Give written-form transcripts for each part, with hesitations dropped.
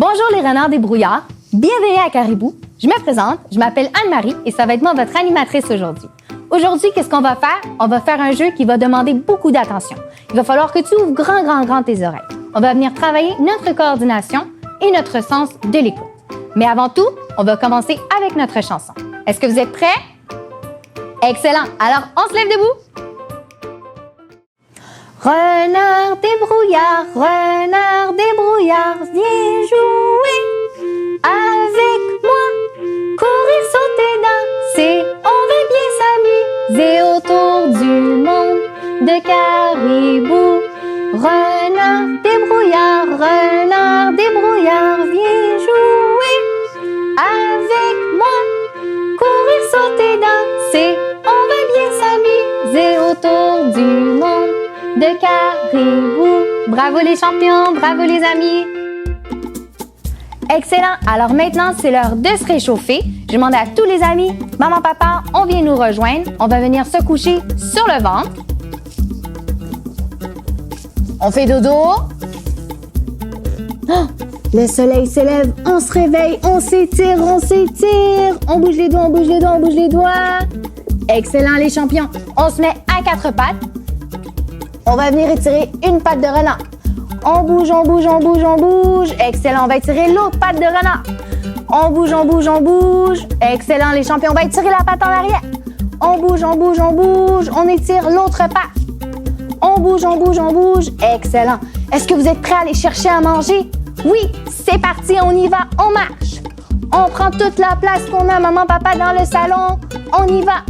Bonjour les renards des brouillards, bienvenue à Caribou. Je me présente, je m'appelle Anne-Marie et ça va être moi votre animatrice aujourd'hui. Aujourd'hui, qu'est-ce qu'on va faire? On va faire un jeu qui va demander beaucoup d'attention. Il va falloir que tu ouvres grand tes oreilles. On va venir travailler notre coordination et notre sens de l'écoute. Mais avant tout, on va commencer avec notre chanson. Est-ce que vous êtes prêts? Excellent! Alors, on se lève debout! Renard des brouillards, viens jouer avec moi. Courir, sauter, danser, on va bien s'amuser autour du monde de Caribou. Renard des brouillards, viens jouer avec moi. Courir, sauter, danser, on va bien s'amuser autour du monde de Caribou. Bravo les champions, bravo les amis. Excellent. Alors maintenant, c'est l'heure de se réchauffer. Je demande à tous les amis, maman, papa, on vient nous rejoindre. On va venir se coucher sur le ventre. On fait dodo. Oh, le soleil s'élève, on se réveille, on s'étire. On bouge les doigts, on bouge les doigts. Excellent les champions. On se met à quatre pattes. On va venir étirer une patte de renard. On bouge. Excellent, on va étirer l'autre patte de renard. On bouge. Excellent, les champions, on va étirer la patte en arrière. On bouge. On étire l'autre patte. On bouge. Excellent. Est-ce que vous êtes prêts à aller chercher à manger? Oui, c'est parti, on y va, on marche. On prend toute la place qu'on a, maman, papa, dans le salon. On y va,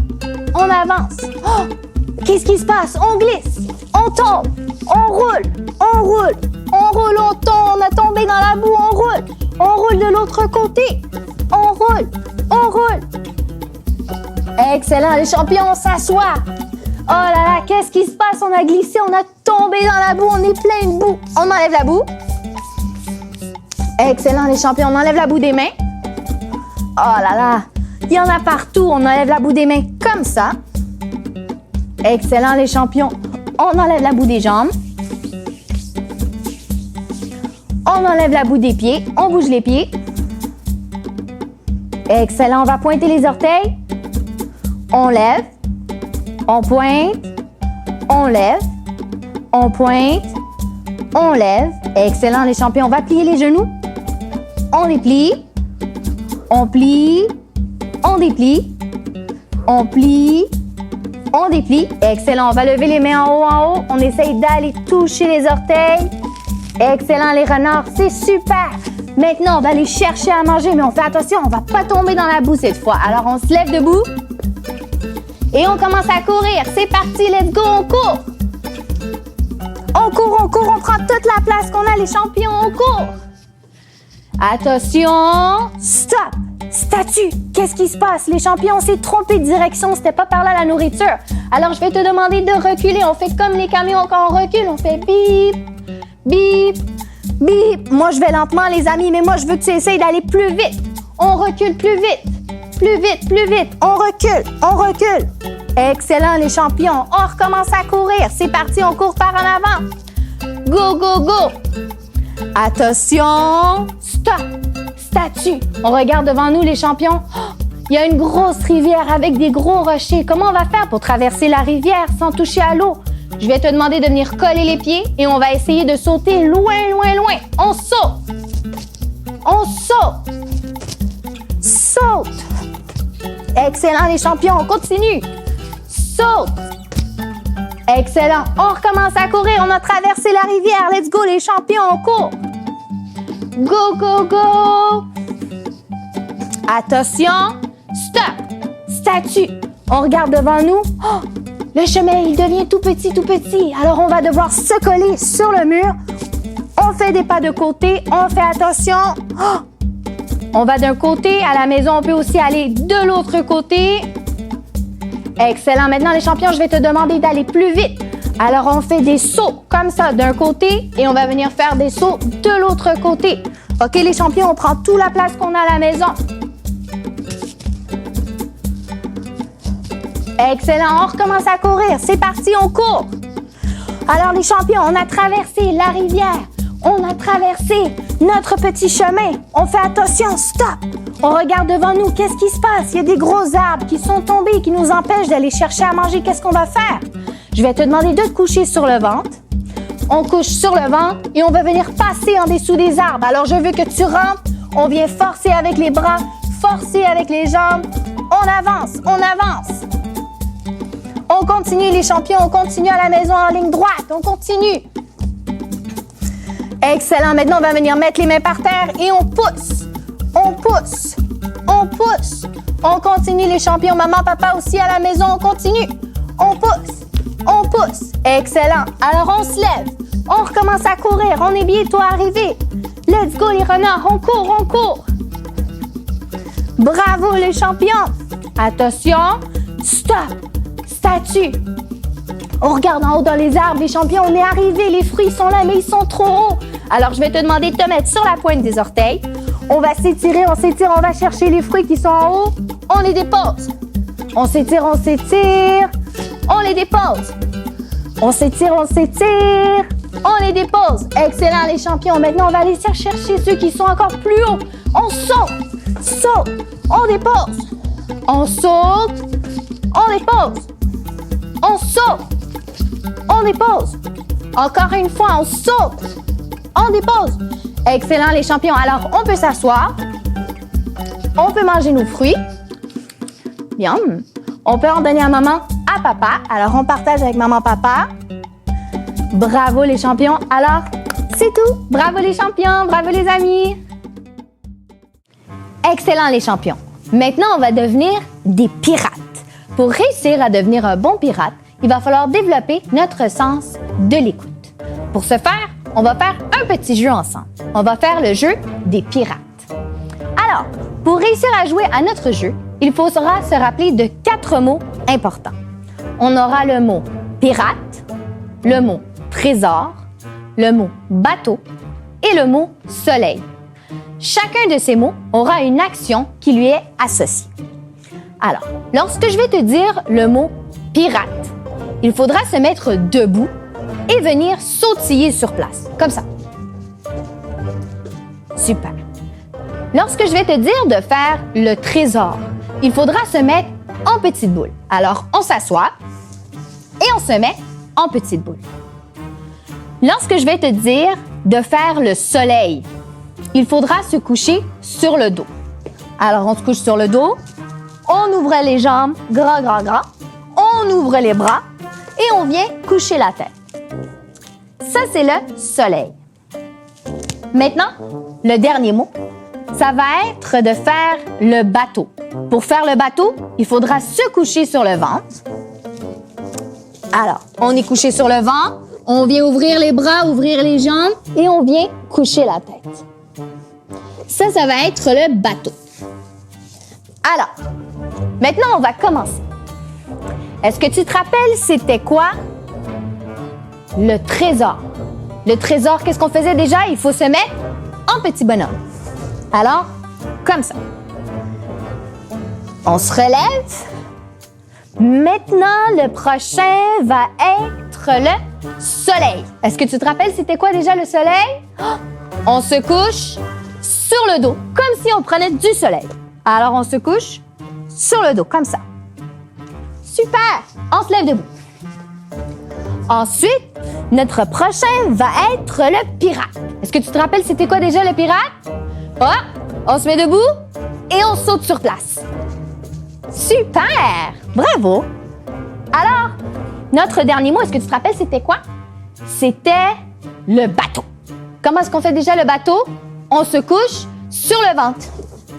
on avance. Oh, qu'est-ce qui se passe? On glisse. On tombe, on roule, on tombe, on a tombé dans la boue, on roule de l'autre côté, on roule. Excellent, les champions, on s'assoit. Oh là là, qu'est-ce qui se passe? On a glissé, on a tombé dans la boue, on est plein de boue. On enlève la boue. Excellent, les champions, on enlève la boue des mains. Oh là là, il y en a partout, on enlève la boue des mains comme ça. Excellent, les champions. On enlève la boue des jambes. On enlève la boue des pieds. On bouge les pieds. Excellent. On va pointer les orteils. On lève. On pointe. On lève. On pointe. On lève. Excellent, les champions. On va plier les genoux. On les plie. On plie. On déplie. On plie. On déplie. Excellent. On va lever les mains en haut. On essaye d'aller toucher les orteils. Excellent, les renards. C'est super. Maintenant, on va aller chercher à manger, mais on fait attention, on va pas tomber dans la boue cette fois. Alors, on se lève debout. Et on commence à courir. C'est parti, let's go, on court. On prend toute la place qu'on a, les champions, on court. Attention. Stop. Statue, qu'est-ce qui se passe? Les champions, on s'est trompé de direction, c'était pas par là la nourriture. Alors, je vais te demander de reculer. On fait comme les camions quand on recule. On fait bip, bip, bip. Moi, je vais lentement, les amis, mais moi, je veux que tu essayes d'aller plus vite. On recule plus vite. On recule. Excellent, les champions. On recommence à courir. C'est parti, on court par en avant. Go. Attention. Stop. Statue. On regarde devant nous, les champions. Oh, il y a une grosse rivière avec des gros rochers. Comment on va faire pour traverser la rivière sans toucher à l'eau? Je vais te demander de venir coller les pieds et on va essayer de sauter loin. On saute. Saute. Excellent, les champions. On continue. Saute. Excellent. On recommence à courir. On a traversé la rivière. Let's go, les champions. On court. Go. Attention. Stop. Statue. On regarde devant nous. Oh, le chemin, il devient tout petit. Alors, on va devoir se coller sur le mur. On fait des pas de côté. On fait attention. Oh, on va d'un côté. À la maison, on peut aussi aller de l'autre côté. Excellent. Maintenant, les champions, je vais te demander d'aller plus vite. Alors, on fait des sauts comme ça d'un côté et on va venir faire des sauts de l'autre côté. OK, les champions, on prend toute la place qu'on a à la maison. Excellent, on recommence à courir. C'est parti, on court. Alors, les champions, on a traversé la rivière. On a traversé notre petit chemin. On fait attention, stop. On regarde devant nous, qu'est-ce qui se passe? Il y a des gros arbres qui sont tombés, qui nous empêchent d'aller chercher à manger. Qu'est-ce qu'on va faire? Je vais te demander de te coucher sur le ventre. On couche sur le ventre et on va venir passer en dessous des arbres. Alors, je veux que tu rentres. On vient forcer avec les bras, forcer avec les jambes. On avance, on avance. On continue les champions, on continue à la maison en ligne droite. On continue. Excellent. Maintenant, on va venir mettre les mains par terre et on pousse. On pousse. On pousse. On continue les champions. Maman, papa aussi à la maison, on continue. On pousse. On pousse. Excellent. Alors, on se lève. On recommence à courir. On est bientôt arrivé. Let's go, les renards. On court, on court. Bravo, les champions. Attention. Stop. Statue. On regarde en haut dans les arbres. Les champions, on est arrivé. Les fruits sont là, mais ils sont trop hauts. Alors, je vais te demander de te mettre sur la pointe des orteils. On va s'étirer, on s'étire. On va chercher les fruits qui sont en haut. On les dépose. On s'étire, on s'étire. On les dépose. On s'étire, on s'étire. On les dépose. Excellent, les champions. Maintenant, on va aller chercher ceux qui sont encore plus hauts. On saute. Saute. On dépose. On saute. On dépose. On saute. On dépose. Encore une fois, on saute. On dépose. Excellent, les champions. Alors, on peut s'asseoir. On peut manger nos fruits. Bien. On peut en donner à maman, à papa. Alors, on partage avec maman, papa. Bravo, les champions. Alors, c'est tout. Bravo, les champions. Bravo, les amis. Excellent, les champions. Maintenant, on va devenir des pirates. Pour réussir à devenir un bon pirate, il va falloir développer notre sens de l'écoute. Pour ce faire, on va faire un petit jeu ensemble. On va faire le jeu des pirates. Alors, pour réussir à jouer à notre jeu, il faudra se rappeler de 4 mots importants. On aura le mot pirate, le mot trésor, le mot bateau et le mot soleil. Chacun de ces mots aura une action qui lui est associée. Alors, lorsque je vais te dire le mot pirate, il faudra se mettre debout et venir sautiller sur place, comme ça. Super. Lorsque je vais te dire de faire le trésor, il faudra se mettre en petite boule. Alors, on s'assoit et on se met en petite boule. Lorsque je vais te dire de faire le soleil, il faudra se coucher sur le dos. Alors, on se couche sur le dos, on ouvre les jambes, grand, grand, grand, on ouvre les bras et on vient coucher la tête. Ça, c'est le soleil. Maintenant, le dernier mot, ça va être de faire le bateau. Pour faire le bateau, il faudra se coucher sur le ventre. Alors, on est couché sur le ventre, on vient ouvrir les bras, ouvrir les jambes et on vient coucher la tête. Ça va être le bateau. Alors, maintenant, on va commencer. Est-ce que tu te rappelles, c'était quoi le trésor? Le trésor, qu'est-ce qu'on faisait déjà? Il faut se mettre en petit bonhomme. Alors, comme ça. On se relève. Maintenant, le prochain va être le soleil. Est-ce que tu te rappelles, c'était quoi déjà le soleil? On se couche sur le dos, comme si on prenait du soleil. Alors, on se couche sur le dos, comme ça. Super! On se lève debout. Ensuite, notre prochain va être le pirate. Est-ce que tu te rappelles, c'était quoi déjà le pirate? On se met debout et on saute sur place. Super! Bravo! Alors, notre dernier mot, est-ce que tu te rappelles, c'était quoi? C'était le bateau. Comment est-ce qu'on fait déjà le bateau? On se couche sur le ventre.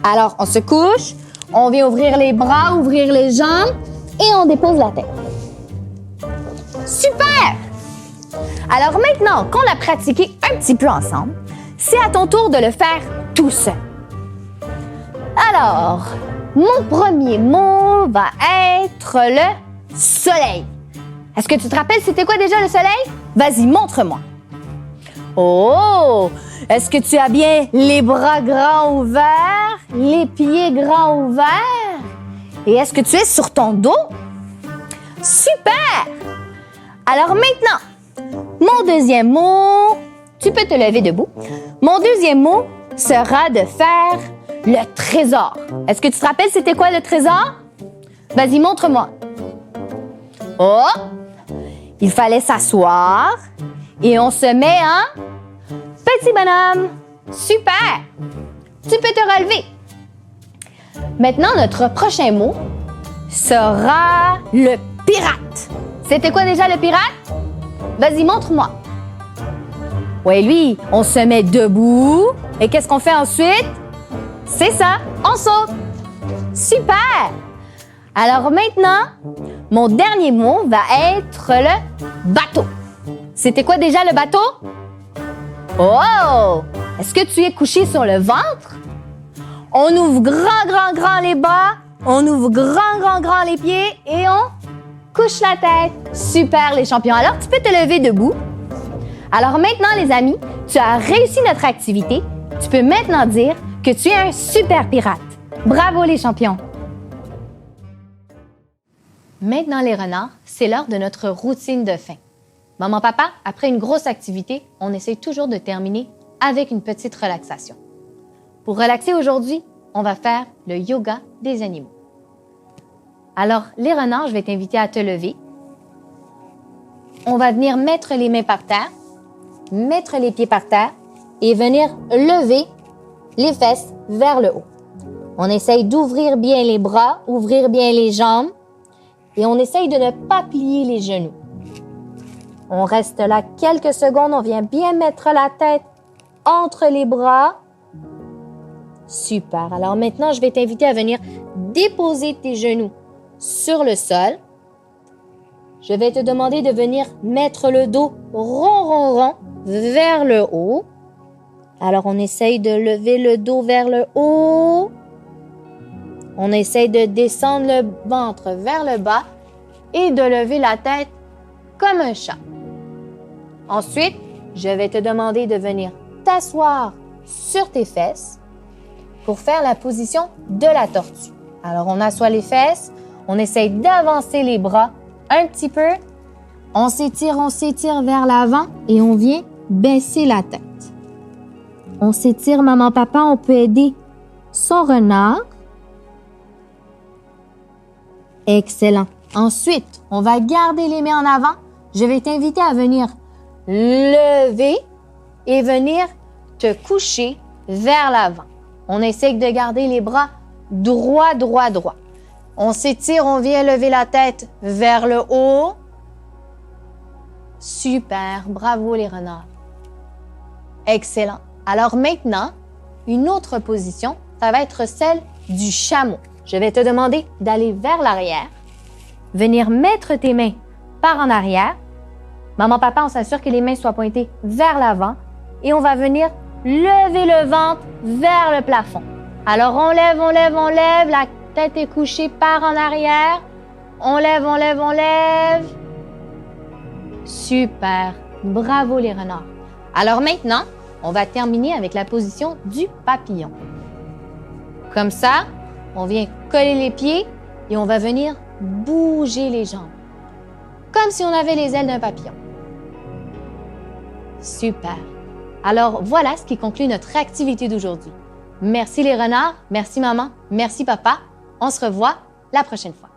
Alors, on se couche, on vient ouvrir les bras, ouvrir les jambes et on dépose la tête. Super! Alors maintenant qu'on a pratiqué un petit peu ensemble, c'est à ton tour de le faire tout seul. Alors, mon premier mot va être le soleil. Est-ce que tu te rappelles, c'était quoi déjà le soleil? Vas-y, montre-moi. Oh! Est-ce que tu as bien les bras grands ouverts, les pieds grands ouverts? Et est-ce que tu es sur ton dos? Super! Alors maintenant, mon deuxième mot, tu peux te lever debout. Mon deuxième mot sera de faire le trésor. Est-ce que tu te rappelles c'était quoi le trésor? Vas-y, montre-moi. Oh! Il fallait s'asseoir et on se met en petit bonhomme. Super! Tu peux te relever. Maintenant, notre prochain mot sera le pirate. C'était quoi déjà le pirate? Vas-y, montre-moi. Oui, lui, on se met debout. Et qu'est-ce qu'on fait ensuite? C'est ça, on saute. Super! Alors maintenant, mon dernier mot va être le bateau. C'était quoi déjà le bateau? Oh! Est-ce que tu es couché sur le ventre? On ouvre grand les bras, on ouvre grand les pieds et on couche la tête. Super les champions. Alors, tu peux te lever debout. Alors maintenant, les amis, tu as réussi notre activité. Tu peux maintenant dire que tu es un super pirate. Bravo les champions! Maintenant les renards, c'est l'heure de notre routine de fin. Maman, papa, après une grosse activité, on essaie toujours de terminer avec une petite relaxation. Pour relaxer aujourd'hui, on va faire le yoga des animaux. Alors, les renards, je vais t'inviter à te lever. On va venir mettre les mains par terre, mettre les pieds par terre et venir lever les fesses vers le haut. On essaye d'ouvrir bien les bras, ouvrir bien les jambes et on essaye de ne pas plier les genoux. On reste là quelques secondes, on vient bien mettre la tête entre les bras. Super. Alors maintenant, je vais t'inviter à venir déposer tes genoux sur le sol. Je vais te demander de venir mettre le dos rond vers le haut. Alors, on essaye de lever le dos vers le haut. On essaye de descendre le ventre vers le bas et de lever la tête comme un chat. Ensuite, je vais te demander de venir t'asseoir sur tes fesses pour faire la position de la tortue. Alors, on assoit les fesses, on essaye d'avancer les bras un petit peu. On s'étire vers l'avant et on vient baisser la tête. On s'étire, maman, papa, on peut aider son renard. Excellent. Ensuite, on va garder les mains en avant. Je vais t'inviter à venir lever et venir te coucher vers l'avant. On essaie de garder les bras droit. On s'étire, on vient lever la tête vers le haut. Super, bravo les renards. Excellent. Alors maintenant, une autre position, ça va être celle du chameau. Je vais te demander d'aller vers l'arrière, venir mettre tes mains par en arrière. Maman, papa, on s'assure que les mains soient pointées vers l'avant et on va venir lever le ventre vers le plafond. Alors, on lève, la tête est couchée par en arrière. On lève. Super, bravo les renards. Alors maintenant, on va terminer avec la position du papillon. Comme ça, on vient coller les pieds et on va venir bouger les jambes. Comme si on avait les ailes d'un papillon. Super. Alors, voilà ce qui conclut notre activité d'aujourd'hui. Merci les renards, merci maman, merci papa. On se revoit la prochaine fois.